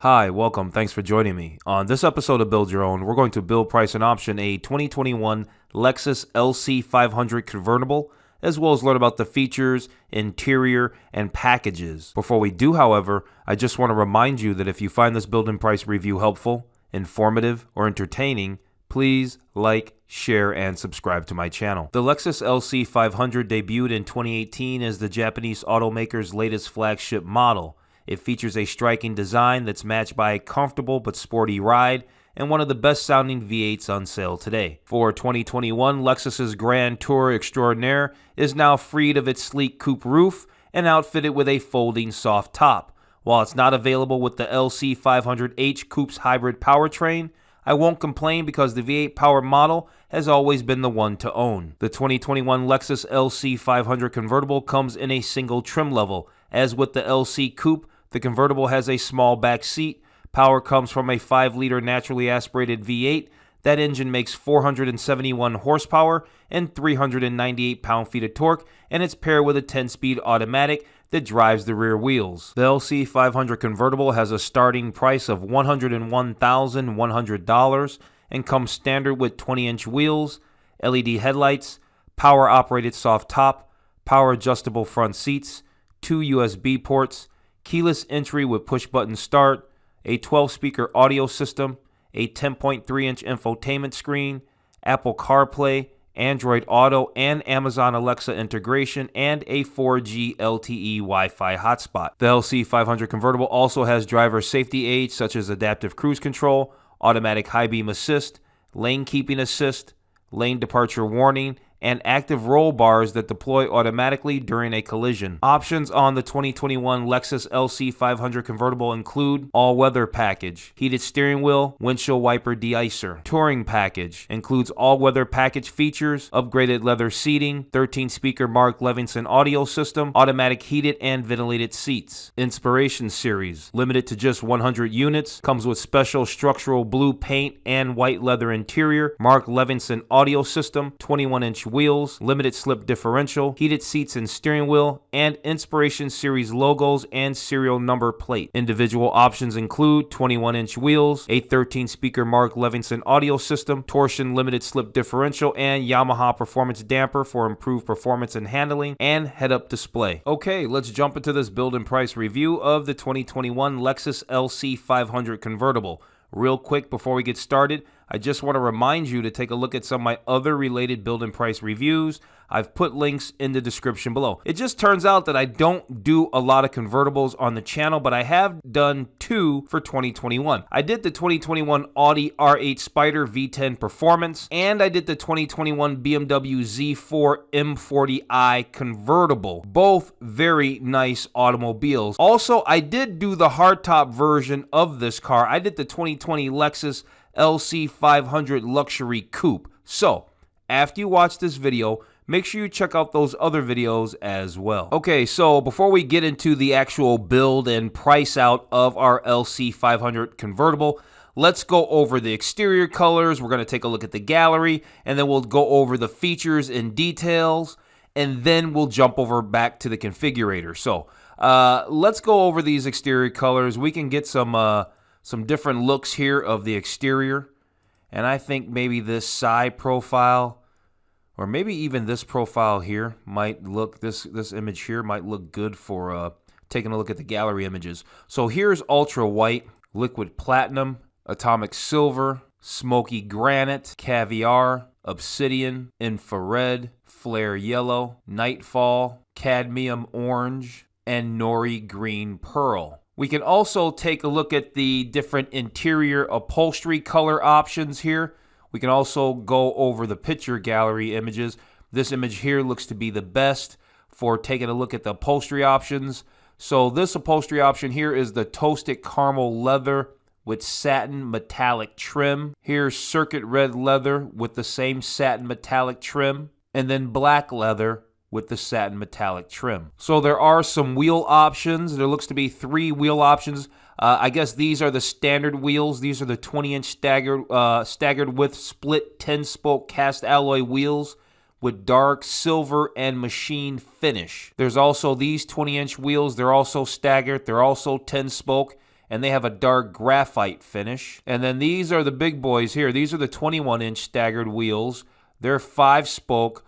Hi, welcome. Thanks for joining me. On this episode of Build Your Own, we're going to build, price, and option a 2021 Lexus LC 500 Convertible, as well as learn about the features, interior, and packages. Before we do, however, I just want to remind you that if you find this build and price review helpful, informative, or entertaining, please like, share, and subscribe to my channel. The Lexus LC 500 debuted in 2018 as the Japanese automaker's latest flagship model. It features a striking design that's matched by a comfortable but sporty ride and one of the best sounding V8s on sale today. For 2021, Lexus's Grand Tour Extraordinaire is now freed of its sleek coupe roof and outfitted with a folding soft top. While it's not available with the LC 500H Coupe's hybrid powertrain, I won't complain because the V8 power model has always been the one to own. The 2021 Lexus LC 500 Convertible comes in a single trim level. As with the LC Coupe, the convertible has a small back seat. Power comes from a 5-liter naturally aspirated V8. That engine makes 471 horsepower and 398 pound-feet of torque, and it's paired with a 10-speed automatic that drives the rear wheels. The LC 500 Convertible has a starting price of $101,100 and comes standard with 20-inch wheels, LED headlights, power-operated soft top, power-adjustable front seats, 2 USB ports, keyless entry with push-button start, a 12-speaker audio system, a 10.3-inch infotainment screen, Apple CarPlay, Android Auto, and Amazon Alexa integration, and a 4G LTE Wi-Fi hotspot. The LC 500 Convertible also has driver safety aids such as adaptive cruise control, automatic high beam assist, lane keeping assist, lane departure warning, and active roll bars that deploy automatically during a collision. Options on the 2021 Lexus LC 500 Convertible include all-weather package, heated steering wheel, windshield wiper de-icer. Touring package includes all-weather package features, upgraded leather seating, 13-speaker Mark Levinson audio system, automatic heated and ventilated seats. Inspiration series, limited to just 100 units, comes with special structural blue paint and white leather interior, Mark Levinson audio system, 21-inch wheels, limited slip differential, heated seats and steering wheel, and Inspiration Series logos and serial number plate. Individual options include 21-inch wheels, a 13-speaker Mark Levinson audio system, torsion limited slip differential, and Yamaha performance damper for improved performance and handling, and head-up display. Okay, let's jump into this build and price review of the 2021 Lexus LC 500 Convertible. Real quick before we get started, I just want to remind you to take a look at some of my other related build and price reviews. I've put links in the description below. It just turns out that I don't do a lot of convertibles on the channel, but I have done 2 for 2021. I did the 2021 Audi R8 Spyder V10 Performance, and I did the 2021 BMW Z4 M40i Convertible. Both very nice automobiles. Also, I did do the hardtop version of this car. I did the 2020 Lexus LC 500 Luxury Coupe. So, after you watch this video, make sure you check out those other videos as well. Okay, so before we get into the actual build and price out of our LC 500 Convertible, let's go over the exterior colors. We're going to take a look at the gallery, and then we'll go over the features and details, and then we'll jump over back to the configurator. So, let's go over these exterior colors. We can get some different looks here of the exterior, and I think maybe this side profile, or maybe even this profile here might look, this image here might look good for taking a look at the gallery images. So here's ultra white, liquid platinum, atomic silver, smoky granite, caviar, obsidian, infrared, flare yellow, nightfall, cadmium orange, and nori green pearl. We can also take a look at the different interior upholstery color options here. We can also go over the picture gallery images. This image here looks to be the best for taking a look at the upholstery options. So this upholstery option here is the toasted caramel leather with satin metallic trim. Here's circuit red leather with the same satin metallic trim. And then black leather with the satin metallic trim. So there are some wheel options. There looks to be 3 wheel options. I guess these are the standard wheels. These are the 20-inch staggered width split 10-spoke cast alloy wheels with dark silver and machine finish. There's also these 20-inch wheels. They're also staggered. They're also 10-spoke. and they have a dark graphite finish. And then these are the big boys here. These are the 21-inch staggered wheels. They're 5-spoke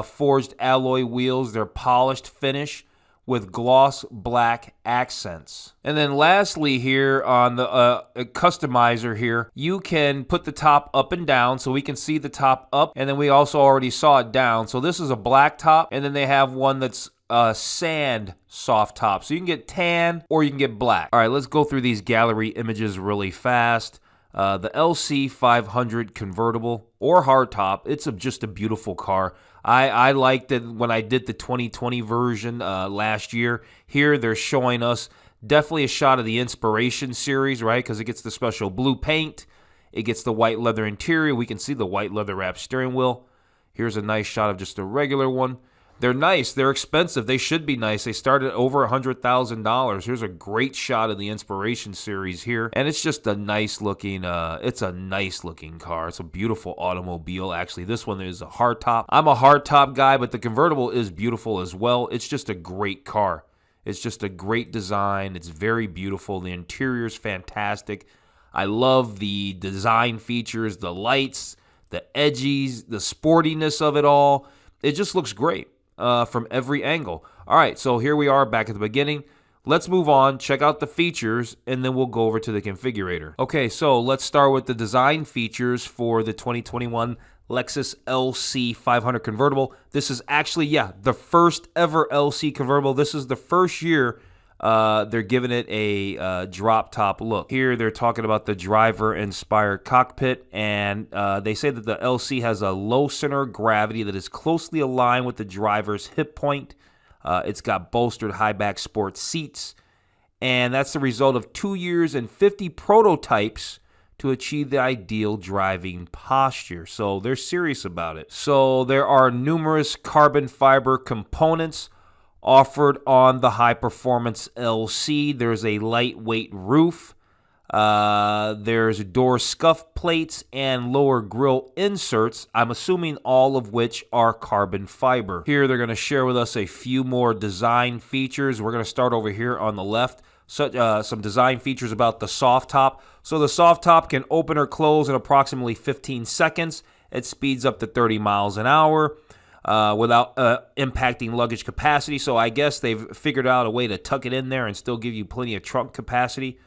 forged alloy wheels. They're polished finish with gloss black accents. And then lastly here on the customizer here, you can put the top up and down so we can see the top up, and then we also already saw it down. So this is a black top, and then they have one that's sand soft top. So you can get tan or you can get black. All right, let's go through these gallery images really fast. The LC 500 convertible or hardtop, it's just a beautiful car. I liked it when I did the 2020 version last year. Here they're showing us definitely a shot of the Inspiration series, right? Because it gets the special blue paint. It gets the white leather interior. We can see the white leather wrapped steering wheel. Here's a nice shot of just a regular one. They're nice. They're expensive. They should be nice. They start at over $100,000. Here's a great shot of the Inspiration series here. And it's just a nice looking, it's a nice looking car. It's a beautiful automobile. Actually, this one is a hardtop. I'm a hardtop guy, but the convertible is beautiful as well. It's just a great car. It's just a great design. It's very beautiful. The interior's fantastic. I love the design features, the lights, the edges, the sportiness of it all. It just looks great. From every angle. All right, so here we are back at the beginning. Let's move on, check out the features, and then we'll go over to the configurator. Okay, so let's start with the design features for the 2021 Lexus LC 500 convertible. This is actually, the first ever LC convertible. This is the first year they're giving it a drop top look. Here they're talking about the driver-inspired cockpit, and they say that the LC has a low center of gravity that is closely aligned with the driver's hip point. It's got bolstered high-back sports seats, and that's the result of 2 years and 50 prototypes to achieve the ideal driving posture. So they're serious about it. So there are numerous carbon fiber components offered on the high-performance LC. There's a lightweight roof. There's door scuff plates and lower grille inserts, I'm assuming all of which are carbon fiber. Here they're going to share with us a few more design features. We're going to start over here on the left. So, some design features about the soft top. So the soft top can open or close in approximately 15 seconds. It speeds up to 30 miles an hour. Without impacting luggage capacity. So I guess they've figured out a way to tuck it in there and still give you plenty of trunk capacity.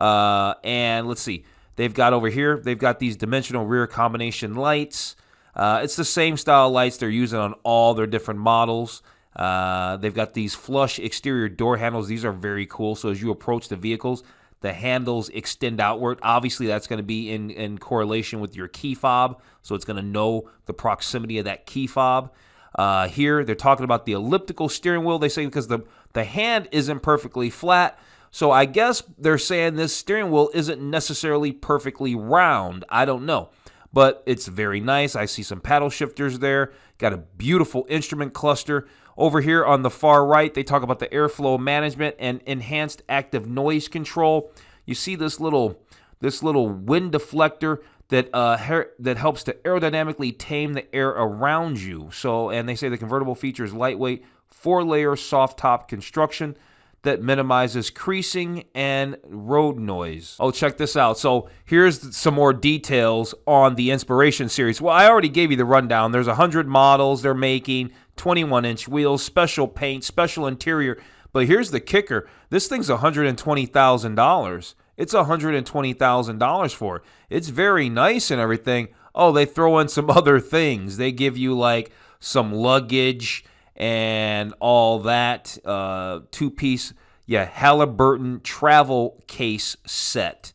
And let's see. They've got over here, they've got these dimensional rear combination lights. It's the same style lights they're using on all their different models. They've got these flush exterior door handles. These are very cool. So as you approach the vehicles, the handles extend outward. Obviously, that's going to be in correlation with your key fob, so it's going to know the proximity of that key fob. Here, they're talking about the elliptical steering wheel. They say because the hand isn't perfectly flat, so I guess they're saying this steering wheel isn't necessarily perfectly round. I don't know, but it's very nice. I see some paddle shifters there. Got a beautiful instrument cluster. Over here on the far right, they talk about the airflow management and enhanced active noise control. You see this little wind deflector that helps to aerodynamically tame the air around you. So, and they say the convertible features lightweight 4-layer soft top construction that minimizes creasing and road noise. Oh, check this out. So here's some more details on the Inspiration series. Well, I already gave you the rundown. There's 100 models they're making, 21-inch wheels, special paint, special interior. But here's the kicker. This thing's $120,000. It's $120,000 for it. It's very nice and everything. Oh, they throw in some other things. They give you like some luggage and all that. 2-piece, Halliburton travel case set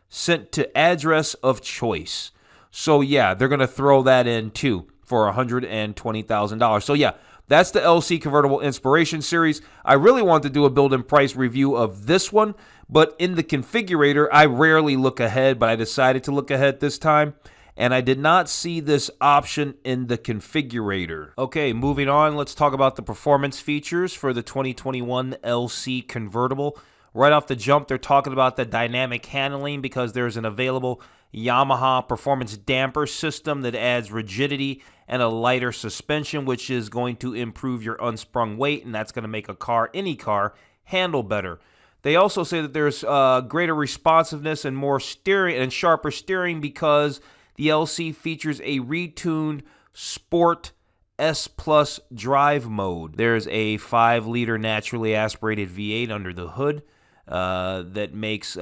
sent to address of choice. So they're going to throw that in too for $120,000. So that's the LC Convertible Inspiration Series. I really want to do a build and price review of this one, but in the configurator, I rarely look ahead, but I decided to look ahead this time, and I did not see this option in the configurator. Okay, moving on, let's talk about the performance features for the 2021 LC Convertible. Right off the jump, they're talking about the dynamic handling because there's an available Yamaha performance damper system that adds rigidity and a lighter suspension, which is going to improve your unsprung weight, and that's going to make any car handle better. They also say that there's greater responsiveness and more steering and sharper steering because the LC features a retuned Sport S Plus drive mode. There's a 5-liter naturally aspirated V8 under the hood that makes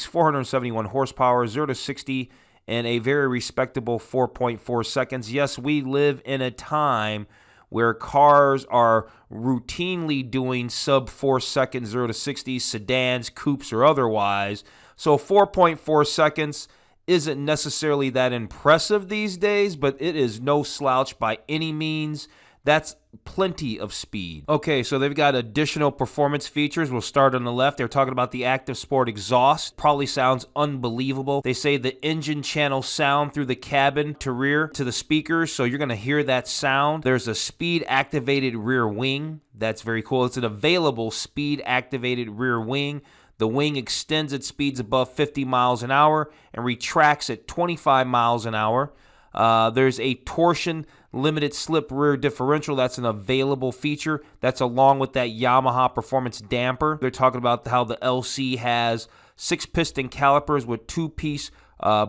471 horsepower, 0 to 60 in a very respectable 4.4 seconds. Yes, we live in a time where cars are routinely doing sub 4 seconds, 0 to 60, sedans, coupes, or otherwise. So 4.4 seconds isn't necessarily that impressive these days, but it is no slouch by any means. That's plenty of speed. Okay, so they've got additional performance features. We'll start on the left. They're talking about the Active Sport exhaust. Probably sounds unbelievable. They say the engine channel sound through the cabin to rear to the speakers, so you're going to hear that sound. There's a speed-activated rear wing. That's very cool. It's an available speed-activated rear wing. The wing extends at speeds above 50 miles an hour and retracts at 25 miles an hour. There's a torsion limited slip rear differential. That's an available feature. That's along with that Yamaha performance damper. They're talking about how the LC has 6-piston calipers with 2-piece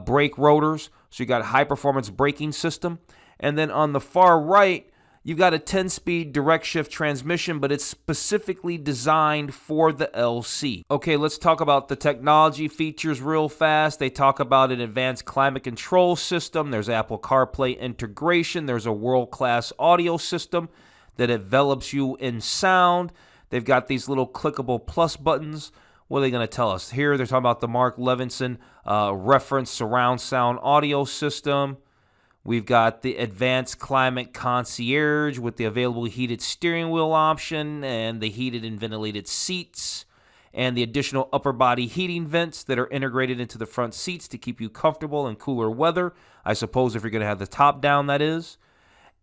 brake rotors. So you got a high-performance braking system. And then on the far right, you've got a 10-speed direct shift transmission, but it's specifically designed for the LC. Okay, let's talk about the technology features real fast. They talk about an advanced climate control system. There's Apple CarPlay integration. There's a world-class audio system that envelops you in sound. They've got these little clickable plus buttons. What are they going to tell us? Here, they're talking about the Mark Levinson reference surround sound audio system. We've got the Advanced Climate Concierge with the available heated steering wheel option and the heated and ventilated seats and the additional upper body heating vents that are integrated into the front seats to keep you comfortable in cooler weather. I suppose if you're going to have the top down, that is.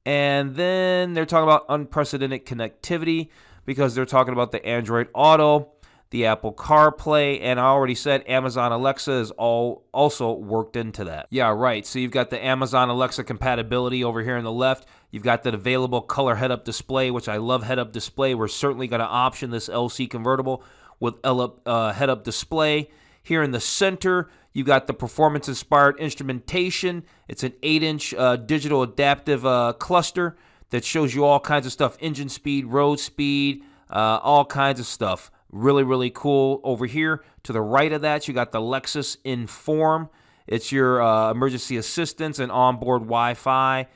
And then they're talking about unprecedented connectivity because they're talking about the Android Auto, the Apple CarPlay, and I already said Amazon Alexa is all also worked into that. Yeah, right. So you've got the Amazon Alexa compatibility over here on the left. You've got that available color head-up display, which I love head-up display. We're certainly going to option this LC convertible with head-up display. Here in the center, you've got the performance-inspired instrumentation. It's an 8-inch digital adaptive cluster that shows you all kinds of stuff, engine speed, road speed, all kinds of stuff. Really, really cool. Over here to the right of that, you got the Lexus Inform. It's your emergency assistance and onboard Wi-Fi.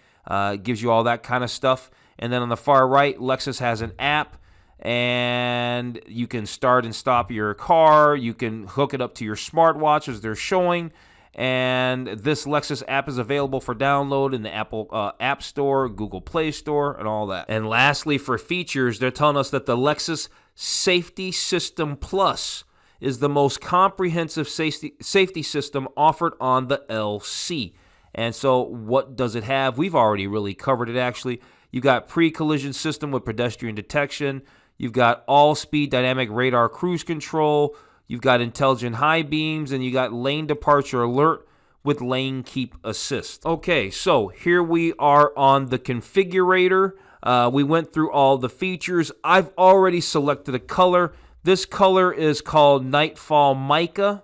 Gives you all that kind of stuff. And then on the far right, Lexus has an app, and you can start and stop your car. You can hook it up to your smartwatch as they're showing. And this Lexus app is available for download in the Apple App Store, Google Play Store, and all that. And lastly, for features, they're telling us that the Lexus Safety System Plus is the most comprehensive safety system offered on the LC. And so what does it have? We've already really covered it, actually. You've got pre-collision system with pedestrian detection. You've got all-speed dynamic radar cruise control. You've got intelligent high beams, and you got lane departure alert with lane keep assist. Okay, so here we are on the configurator. We went through all the features. I've already selected a color. This color is called Nightfall Mica,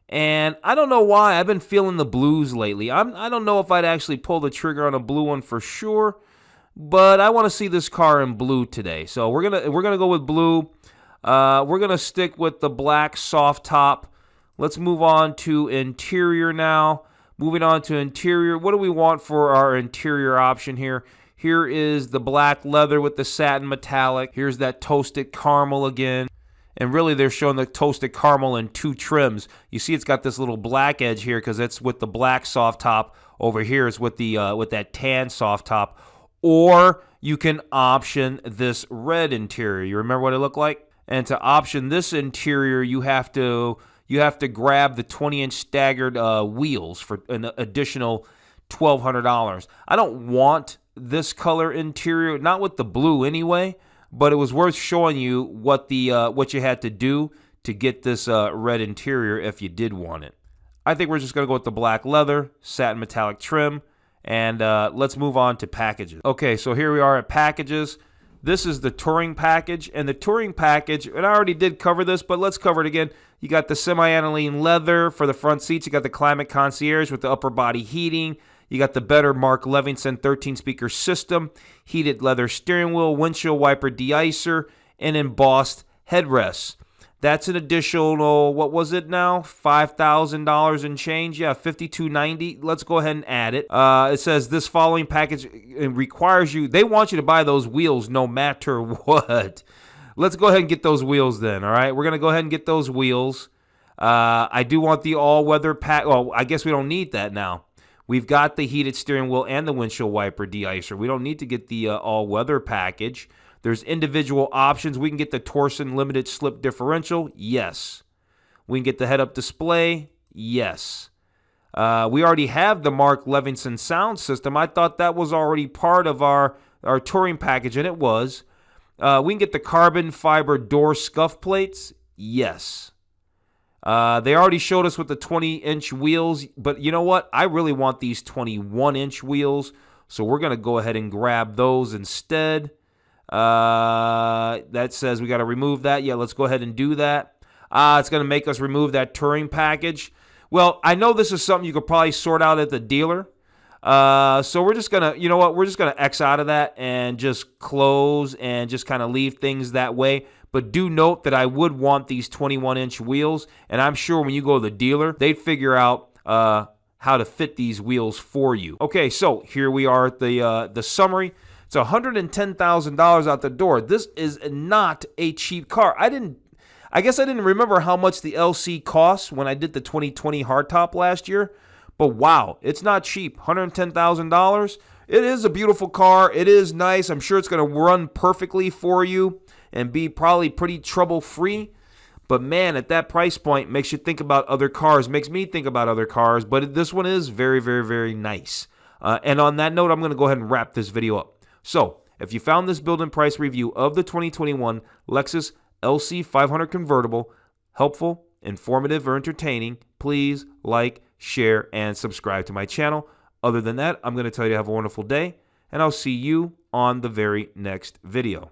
and I don't know why. I've been feeling the blues lately. I don't know if I'd actually pull the trigger on a blue one for sure, but I want to see this car in blue today. So we're gonna go with blue. We're gonna stick with the black soft top. Let's move on to interior now. Moving on to interior. What do we want for our interior option here? Here is the black leather with the satin metallic. Here's that toasted caramel again. And really, they're showing the toasted caramel in 2 trims. You see it's got this little black edge here because it's with the black soft top. Over here is with the with that tan soft top. Or you can option this red interior. You remember what it looked like? And to option this interior, you have to grab the 20-inch staggered wheels for an additional $1,200. I don't want this color interior, not with the blue anyway, but it was worth showing you what you had to do to get this red interior if you did want it. I think we're just going to go with the black leather, satin metallic trim, and let's move on to packages. Okay, so here we are at packages. This is the touring package, and the touring package, and I already did cover this, but let's cover it again. You got the semi-aniline leather for the front seats. You got the climate concierge with the upper body heating. You got the better Mark Levinson 13-speaker system, heated leather steering wheel, windshield wiper deicer, and embossed headrests. That's an additional, what was it now? $5,000 and change? Yeah, $5,290. Let's go ahead and add it. It says this following package requires you, they want you to buy those wheels no matter what. Let's go ahead and get those wheels then, all right? We're going to go ahead and get those wheels. I do want the all-weather pack. Well, I guess we don't need that now. We've got the heated steering wheel and the windshield wiper deicer. We don't need to get the all-weather package. There's individual options. We can get the Torsen limited slip differential. Yes. We can get the head-up display. Yes. We already have the Mark Levinson sound system. I thought that was already part of our touring package, and it was. We can get the carbon fiber door scuff plates. Yes. They already showed us with the 20-inch wheels, but you know what? I really want these 21-inch wheels, so we're going to go ahead and grab those instead. That says we got to remove that. Yeah, let's go ahead and do that. It's going to make us remove that touring package. Well, I know this is something you could probably sort out at the dealer. So we're just going to, you know what, we're just going to X out of that and just close and just kind of leave things that way. But do note that I would want these 21-inch wheels, and I'm sure when you go to the dealer, they'd figure out how to fit these wheels for you. Okay, so here we are at the summary. It's $110,000 out the door. This is not a cheap car. I guess I didn't remember how much the LC costs when I did the 2020 hardtop last year. But wow, it's not cheap. $110,000. It is a beautiful car. It is nice. I'm sure it's going to run perfectly for you and be probably pretty trouble-free. But man, at that price point, makes you think about other cars. Makes me think about other cars. But this one is very, very, very nice. And on that note, I'm going to go ahead and wrap this video up. So, if you found this build and price review of the 2021 Lexus LC 500 Convertible helpful, informative, or entertaining, please like, share, and subscribe to my channel. Other than that, I'm going to tell you to have a wonderful day, and I'll see you on the very next video.